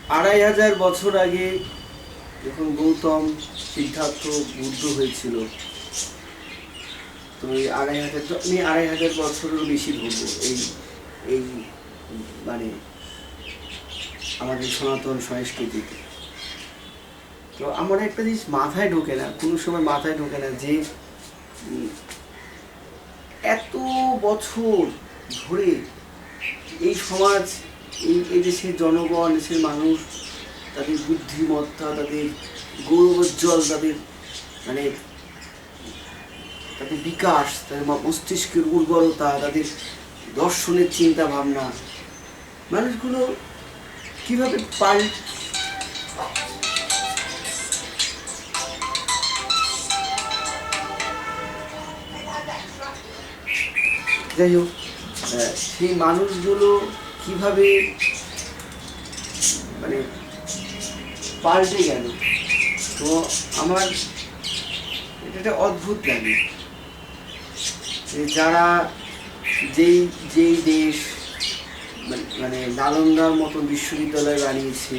2500 আগে যখন গৌতম সিদ্ধার্থ বুদ্ধ হয়েছিল, তো এই 2500 বছরেরও বেশি ধরবো এই এই মানে আমাদের সনাতন সংস্কৃতিতে। তো আমার একটা জিনিস মাথায় ঢোকে না, কোনো সময় মাথায় ঢোকে না যে এত বছর ধরে এই সমাজ, এই দেশের জনগণ, দেশের মানুষ, তাদের বুদ্ধিমত্তা, তাদের গৌরবোজ্জ্বল, তাদের মানে তাদের বিকাশ, তাদের মস্তিষ্কের উর্বরতা, তাদের দর্শনের চিন্তা ভাবনা, মানুষগুলো কীভাবে যাই হোক, সেই মানুষগুলো কিভাবে মানে পাল্টে গেল। তো আমার এটা একটা অদ্ভুত লাগে যে যারা যেই যেই দেশ মানে নালন্দার মতন বিশ্ববিদ্যালয় বানিয়েছে,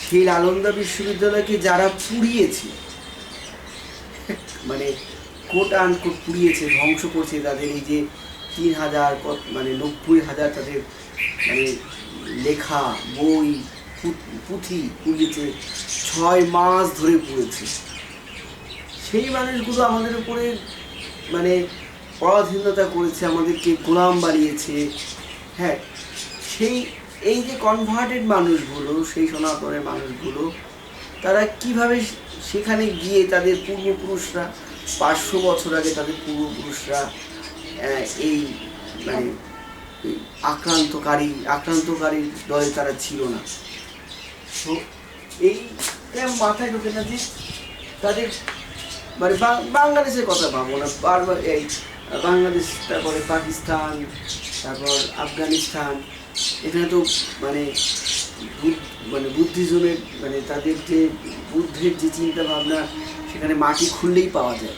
সেই নালন্দা বিশ্ববিদ্যালয়কে যারা পুড়িয়েছে, মানে কোট আনকোট পুড়িয়েছে, ধ্বংস করছে, তাদের এই যে 3000 মানে 90,000 তাদের মানে লেখা বই পুঁথি পুড়িয়েছে, 6 মাস ধরে পুড়েছে, সেই মানুষগুলো আমাদের উপরে মানে পরাধীনতা করেছে, আমাদেরকে গোলাম বানিয়েছে। হ্যাঁ, সেই এই যে কনভার্টেড মানুষগুলো, সেই সনাতনের মানুষগুলো, তারা কিভাবে সেখানে গিয়ে তাদের পূর্বপুরুষরা 500 বছর আগে তাদের পূর্বপুরুষরা এই মানে আক্রান্তকারী দলে তারা ছিল না। তো এইটা মাথায় ঢোকে না যে তাদের মানে বাংলাদেশের কথা ভাবো না, বারবার এই বাংলাদেশ, তারপরে পাকিস্তান, তারপর আফগানিস্তান, এখানে তো মানে বুদ্ধিজমের মানে তাদের যে বুদ্ধের যে চিন্তা ভাবনা, সেখানে মাটি খুললেই পাওয়া যায়,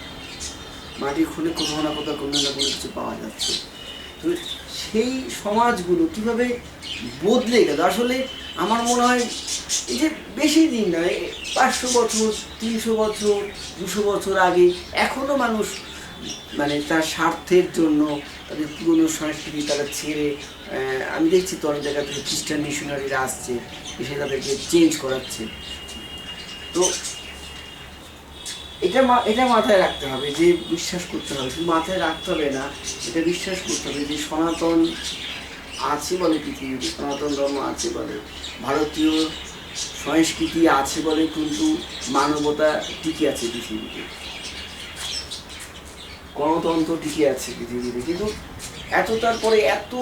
মাটি খুলে কোথাও না কোথাও কোনো না কোনো কিছু পাওয়া যাচ্ছে। তো সেই সমাজগুলো কীভাবে বদলে গেল আসলে আমার মনে হয় এই যে বেশি দিন নয়, 500 বছর, 300 বছর, 200 বছর আগে এখনও মানুষ মানে তার স্বার্থের জন্য তাদের পুরনো সংস্কৃতি তারা ছেড়ে, আমি দেখছি তো অনেক জায়গা থেকে খ্রিস্টান মিশনারিরা আসছে, এসে তাদেরকে চেঞ্জ করাচ্ছে। তো এটা মাথায় রাখতে হবে, যে বিশ্বাস করতে হবে, শুধু মাথায় রাখতে হবে না, এটা বিশ্বাস করতে হবে যে সনাতন আছে বলে পৃথিবীতে, সনাতন ধর্ম আছে বলে, ভারতীয় সংস্কৃতি আছে বলে কিন্তু মানবতা টিকে আছে পৃথিবীতে, গণতন্ত্র টিকে আছে পৃথিবীতে। কিন্তু তারপরে এত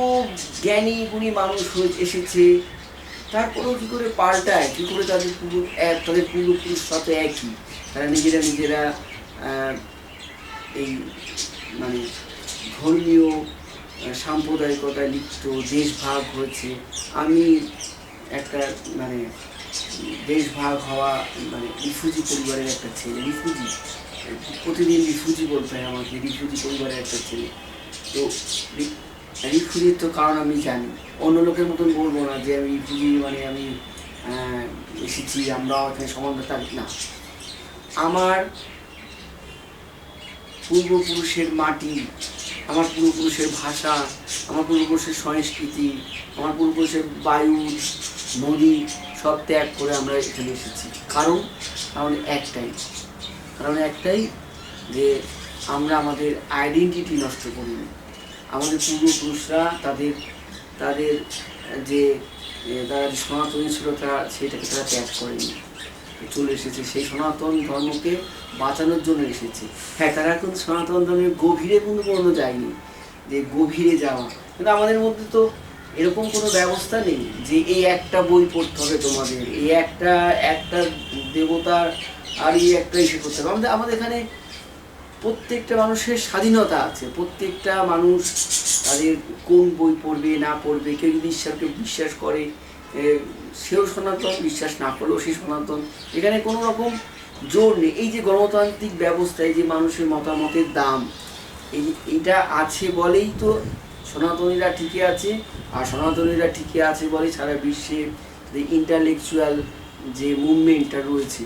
জ্ঞানী গুণী মানুষ এসেছে, তারপরেও কী করে পাল্টায়, কী করে তাদের পূর্বপুরুষ সাথে একই, তারা নিজেরা এই মানে ধর্মীয় সাম্প্রদায়িকতায় লিপ্ত, দেশ ভাগ হয়েছে। আমি একটা মানে দেশ ভাগ হওয়া মানে রিফিউজি পরিবারের একটা ছেলে, প্রতিদিন রিফিউজি বলতে হয় আমাকে, রিফিউজি পরিবারের একটা ছেলে। তো রিফিউজির তো কারণ আমি জানি, অন্য লোকের মতন বলবো না যে আমি রিফিউজি মানে আমি এসেছি, আমরা এখানে সমানতা থাকি না। আমার পূর্বপুরুষের মাটি, আমার পূর্বপুরুষের ভাষা, আমার পূর্বপুরুষের সংস্কৃতি, আমার পূর্বপুরুষের বায়ু, নদী সব ত্যাগ করে আমরা এখানে এসেছি। কারণ একটাই যে আমরা আমাদের আইডেন্টিটি নষ্ট করিনি। আমাদের পূর্বপুরুষরা তাদের যে তারা যে সনাতনী ছিল সেটাকে তারা ত্যাগ করেনি, চলে এসেছে, সেই সনাতন ধর্মকে বাঁচানোর জন্য এসেছে। হ্যাঁ, তারা কিন্তু সনাতন ধর্মের গভীরে কিন্তু কোনো যায়নি, যে গভীরে যাওয়া, কিন্তু আমাদের মধ্যে তো এরকম কোনো ব্যবস্থা নেই যে এই একটা বই পড়তে হবে তোমাদের, এই একটা দেবতার আর এই একটা ইসে করতে হবে। আমাদের এখানে প্রত্যেকটা মানুষের স্বাধীনতা আছে, প্রত্যেকটা মানুষ তাদের কোন বই পড়বে না পড়বে, কেউ যদি ঈশ্বরকে বিশ্বাস করে সেও সনাতন, বিশ্বাস না করলেও সে সনাতন, এখানে কোনো রকম জোর নেই। এই যে গণতান্ত্রিক ব্যবস্থা, এই যে মানুষের মতামতের দাম, এইটা আছে বলেই তো সনাতনীরা টিকে আছে, আর সনাতনীরা টিকে আছে বলেই সারা বিশ্বে যে ইন্টালেকচুয়াল যে মুভমেন্টটা রয়েছে,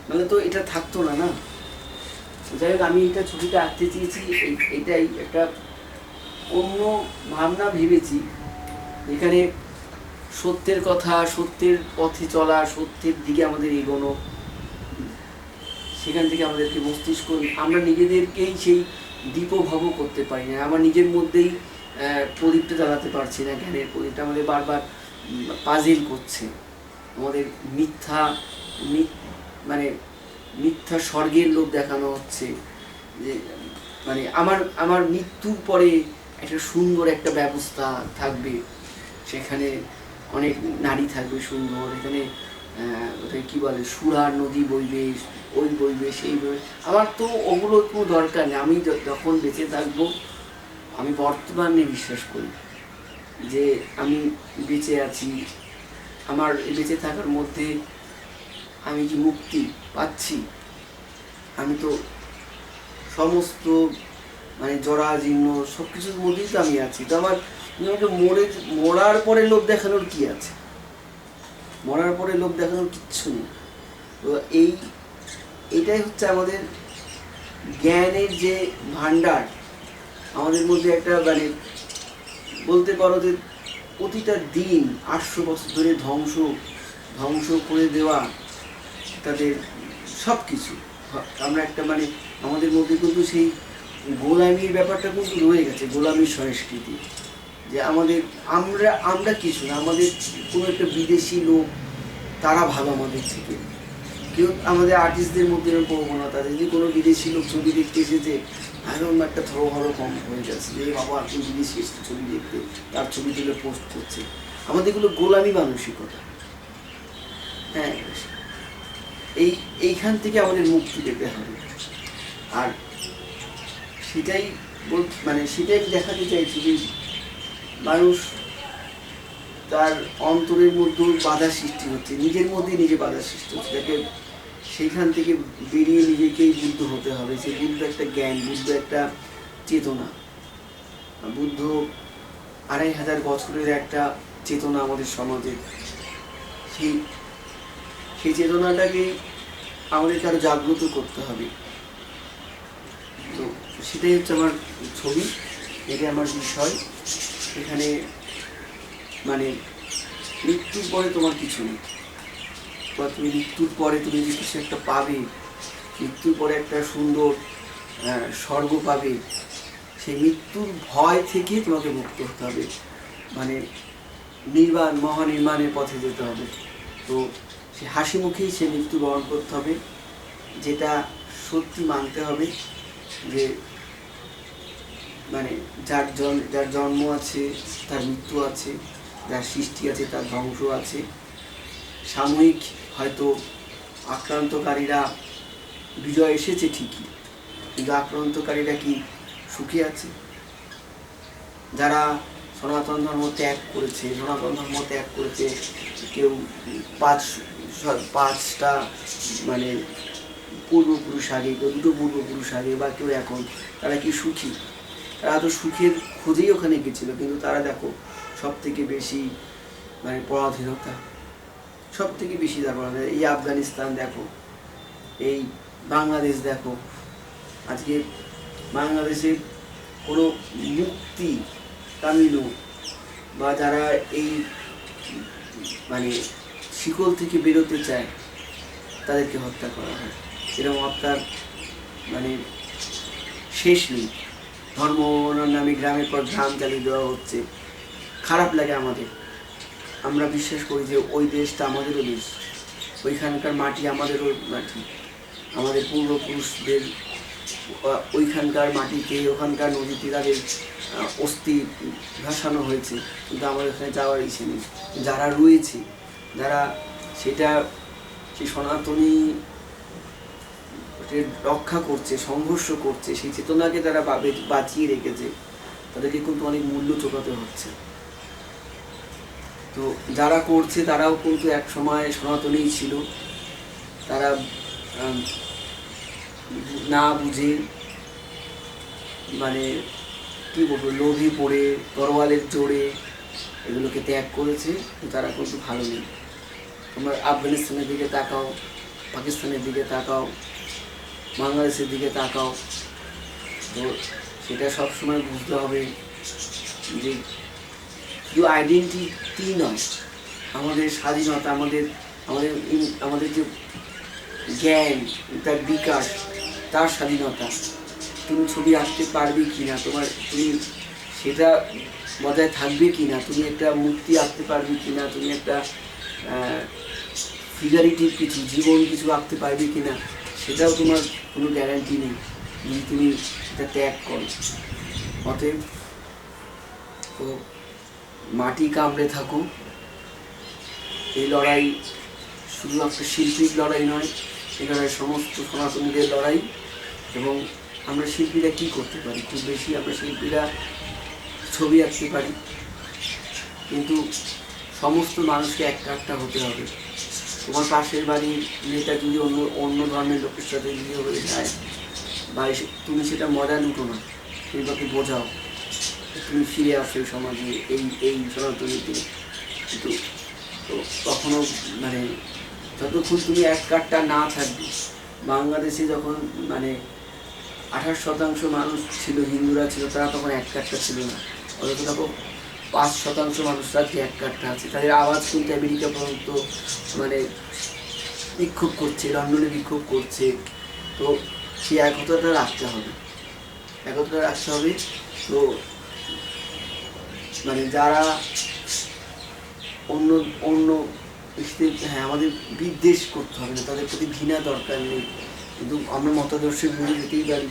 মানে তো এটা থাকতো না না। যাই হোক, আমি এটা ছবিটা আঁকতে চেয়েছি, এটাই একটা অন্য ভাবনা ভেবেছি, এখানে সত্যের কথা, সত্যের পথে চলা, সত্যের দিকে আমাদের এগোনো, সেখান থেকে আমাদেরকে মস্তিষ্ক, আমরা নিজেদেরকেই সেই দীপভব করতে পারি না, আমার নিজের মধ্যেই প্রদীপটা জ্বালাতে পারছি না, জ্ঞানের প্রদীপটা আমাদের বারবার পাজিল করছে, আমাদের মানে মিথ্যা স্বর্গের লোভ দেখানো হচ্ছে, যে মানে আমার মৃত্যুর পরে একটা সুন্দর একটা ব্যবস্থা থাকবে, সেখানে অনেক নারী থাকবে সুন্দর, এখানে ওটাকে কী বলে, সুরার নদী বইবে, ওই বইবে সেই বইবে। আমার তো ওগুলোর কোনো দরকার নেই, আমি যখন বেঁচে থাকবো, আমি বর্তমানে বিশ্বাস করি যে আমি বেঁচে আছি, আমার বেঁচে থাকার মধ্যে আমি যে মুক্তি পাচ্ছি, আমি তো সমস্ত মানে জরাজীর্ণ সব কিছুর মধ্যেই তো আমি আছি। তো আমার মরার পরে লোভ দেখানোর কি আছে, মরার পরে লোভ দেখানোর কিচ্ছু নেই। তো এইটাই হচ্ছে আমাদের জ্ঞানের যে ভান্ডার, আমাদের মধ্যে একটা মানে বলতে পারো যে প্রতিটা দিন 800 বছর ধরে ধ্বংস করে দেওয়া তাদের সব কিছু, আমরা একটা মানে আমাদের মধ্যে কিন্তু সেই গোলামির ব্যাপারটা কিন্তু রয়ে গেছে, গোলামির সংস্কৃতি, যে আমরা কিছু না, আমাদের কোনো একটা বিদেশি লোক তারা ভালো আমাদের থেকে, কেউ আমাদের আর্টিস্টদের মধ্যে এরকম প্রবণতা, যদি কোনো বিদেশি লোক ছবি দেখতে এসেছে, এরকম একটা ধরো কম হয়ে যাচ্ছে, যে বাবা আপনি বিদেশি এসে ছবি দেখতে, তার ছবি তুলে পোস্ট করছে, আমাদের এগুলো গোলামি মানসিকতা। হ্যাঁ, এইখান থেকে আমাদের মুক্তি পেতে হবে। আর সেটাই সেটাই দেখাতে চাইছি যে মানুষ তার অন্তরের মধ্যে বাধা সৃষ্টি হচ্ছে, নিজের মধ্যে নিজে বাধা সৃষ্টি হচ্ছে, তাকে সেইখান থেকে বেরিয়ে নিজেকেই বুদ্ধ হতে হবে। সেই বুদ্ধ একটা জ্ঞান, বুদ্ধ একটা চেতনা, বুদ্ধ 2500 বছরের একটা চেতনা আমাদের সমাজে, সেই চেতনাটাকে আমাদেরকে আরো জাগ্রত করতে হবে। তো সেটাই হচ্ছে আমার ছবি, এটাই আমার বিষয়। এখানে মানে মৃত্যুর পরে তোমার কিছু নেই, বা তুমি মৃত্যুর পরে তুমি যে কিছু একটা পাবে, মৃত্যুর পরে একটা সুন্দর স্বর্গ পাবে, সেই মৃত্যুর ভয় থেকে তোমাকে মুক্ত হতে হবে, মানে মহানির্মাণের পথে যেতে হবে। তো সে হাসি মুখেই সে মৃত্যু বরণ করতে হবে, যেটা সত্যি মানতে হবে যে মানে যার জন্ম আছে তার মৃত্যু আছে, যার সৃষ্টি আছে তার ধ্বংস আছে। সাময়িক হয়তো আক্রান্তকারীরা বিজয় এসেছে ঠিকই, কিন্তু আক্রান্তকারীরা কি সুখে আছে? যারা সনাতন ধর্ম ত্যাগ করেছে, কেউ পাঁচটা মানে পূর্বপুরুষ আগে, কেউ 2টো পূর্বপুরুষ আগে, বা কেউ এখন, তারা কি সুখী? তারা তো সুখের খোঁজেই ওখানে গেছিল, কিন্তু তারা দেখো সব থেকে বেশি মানে পরাধীনতা, সব থেকে বেশি পরাধীনতা। এই আফগানিস্তান দেখো, এই বাংলাদেশ দেখো, আজকে বাংলাদেশে কোনো মুক্তি কামিনু বা যারা এই মানে শিকল থেকে বেরোতে চায় তাদেরকে হত্যা করা হয়। এরকম হত্যার মানে শেষ নেই। ধর্ম নামে গ্রামের পর গ্রাম চালিয়ে দেওয়া হচ্ছে, খারাপ লাগে আমাদের। আমরা বিশ্বাস করি যে ওই দেশটা আমাদেরও দেশ, ওইখানকার মাটি আমাদেরও মাটি, আমাদের পূর্বপুরুষদের ওইখানকার মাটিতে, ওখানকার নদীতে তাদের অস্থি ভাসানো হয়েছে, কিন্তু আমাদের এখানে যাওয়ার ইচ্ছে নেই। যারা রয়েছে, যারা সেটা সেই সনাতনী রক্ষা করছে, সংঘর্ষ করছে, সেই চেতনাকে যারা বাঁচিয়ে রেখেছে, তাদেরকে কিন্তু অনেক মূল্য চোকাতে হচ্ছে। তো যারা করছে তারাও কিন্তু এক সময় সনাতনীই ছিল, তারা না বুঝে মানে কি বলবো, লোভে পড়ে, তরোয়ালের জোরে এগুলোকে ত্যাগ করেছে, তারা কিন্তু ভালো নেই। তোমরা আফগানিস্তানের দিকে তাকাও, পাকিস্তানের দিকে তাকাও, বাংলাদেশের দিকে তাকাও, তো সেটা সবসময় বুঝতে হবে যে শুধু আইডেন্টিটি নয়, আমাদের স্বাধীনতা, আমাদের আমাদের আমাদের যে জ্ঞান, তার বিকাশ, তার স্বাধীনতা। তুমি ছবি আঁকতে পারবে কি না, তুমি সেটা বজায় থাকবে কি না, তুমি একটা মূর্তি আঁকতে পারবে কি না, তুমি একটা ফিগারেটিভ কিছু জীবন কিছু আঁকতে পারবে কি না, সেটাও তোমার কোনো গ্যারান্টি নেই যদি তুমি এটা ত্যাগ করো। অতএব তো মাটি কামড়ে থাকো। এই লড়াই শুধু একটা শিল্পীর লড়াই নয়, এই লড়াই সমস্ত সনাতনীদের লড়াই। এবং আমরা শিল্পীরা কী করতে পারি? খুব বেশি আমরা শিল্পীরা ছবি আঁকতে পারি, কিন্তু সমস্ত মানুষকে একটা হতে হবে। তোমার পাশের বাড়ির মেয়েটা যদি অন্য ধর্মের লোকের সাথে বিয়ে হয়ে যায়, বা তুমি সেটা মজা লুটো না, তুমি তাকে বোঝাও, তুমি ফিরে আসো সমাজে, এই সনাতনীতে। কিন্তু তো কখনো মানে যতক্ষণ তুমি এক কাটটা না থাকবে, বাংলাদেশে যখন 28% মানুষ ছিল, হিন্দুরা ছিল, তারা তখন এক কাটটা ছিল না। অথচ তখন 5% মানুষরা যে এক কাটটা আছে, তাদের আওয়াজ কিন্তু আমেরিকা পর্যন্ত বিক্ষোভ করছে, লন্ডনে বিক্ষোভ করছে। তো সেই একতাটা রাখতে হবে, তো যারা অন্য অন্য হ্যাঁ, আমাদের বিদ্বেষ করতে হবে না, তাদের প্রতি ঘৃণা দরকার নেই, কিন্তু আমরা মতাদর্শের বিরুদ্ধে যেতেই পারি।